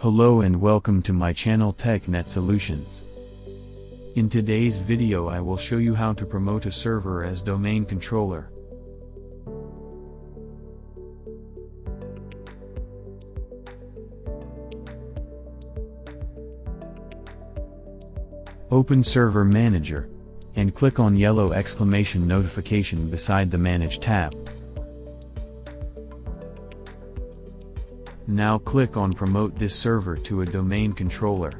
Hello and welcome to my channel TechNet Solutions. In today's video I will show you how to promote a server as domain controller. Open Server Manager, and click on yellow exclamation notification beside the Manage tab. Now click on Promote this server to a domain controller.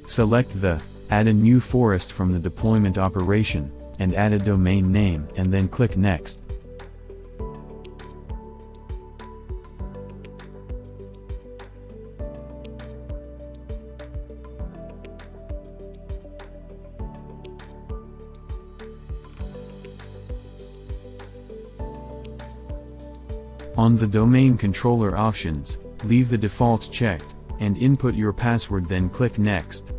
Select the Add a new forest from the deployment operation, and add a domain name and then click Next. On the domain controller options, leave the defaults checked, and input your password, then click Next.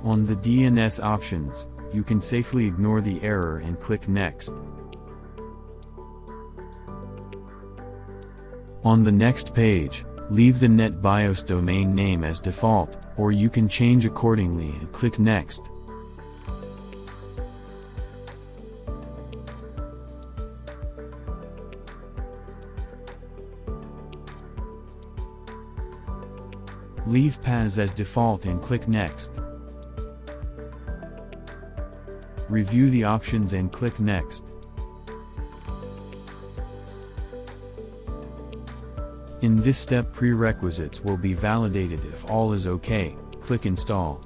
On the DNS options, you can safely ignore the error and click Next. On the next page, leave the NetBIOS domain name as default, or you can change accordingly and click Next. Leave paths as default and click Next. Review the options and click Next. In this step, prerequisites will be validated. If all is OK, click Install.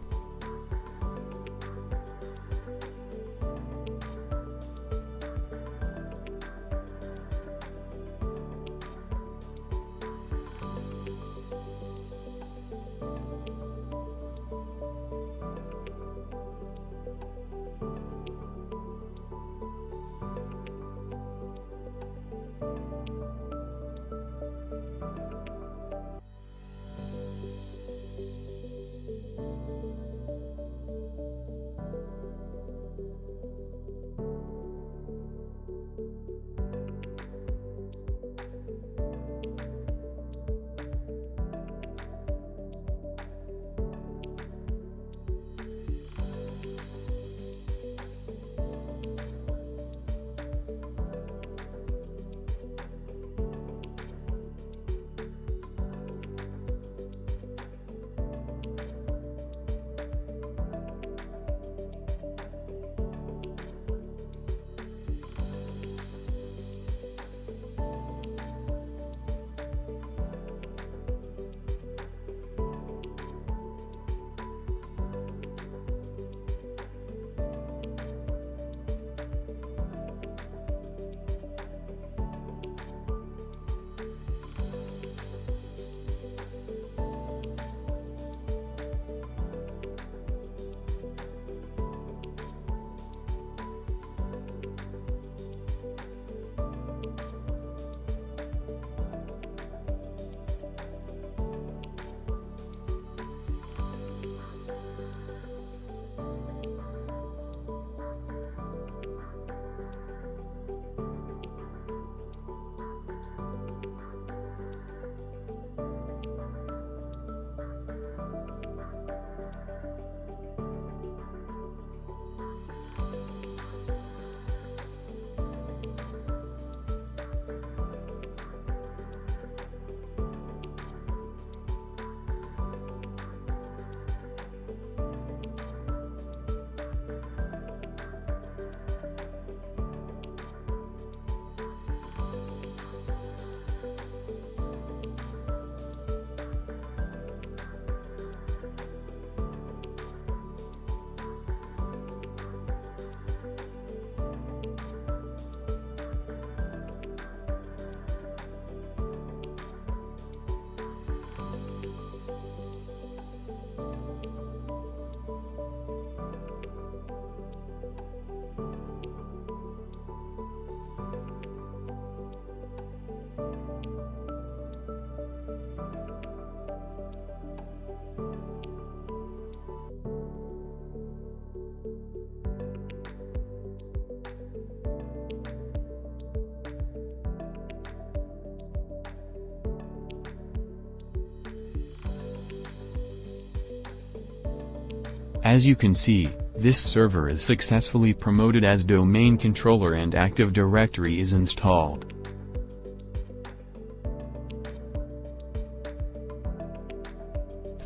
As you can see, this server is successfully promoted as domain controller and Active Directory is installed.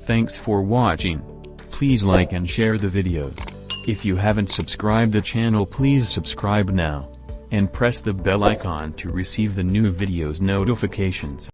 Thanks for watching. Please like and share the videos. If you haven't subscribed the channel, please subscribe now. And press the bell icon to receive the new videos notifications.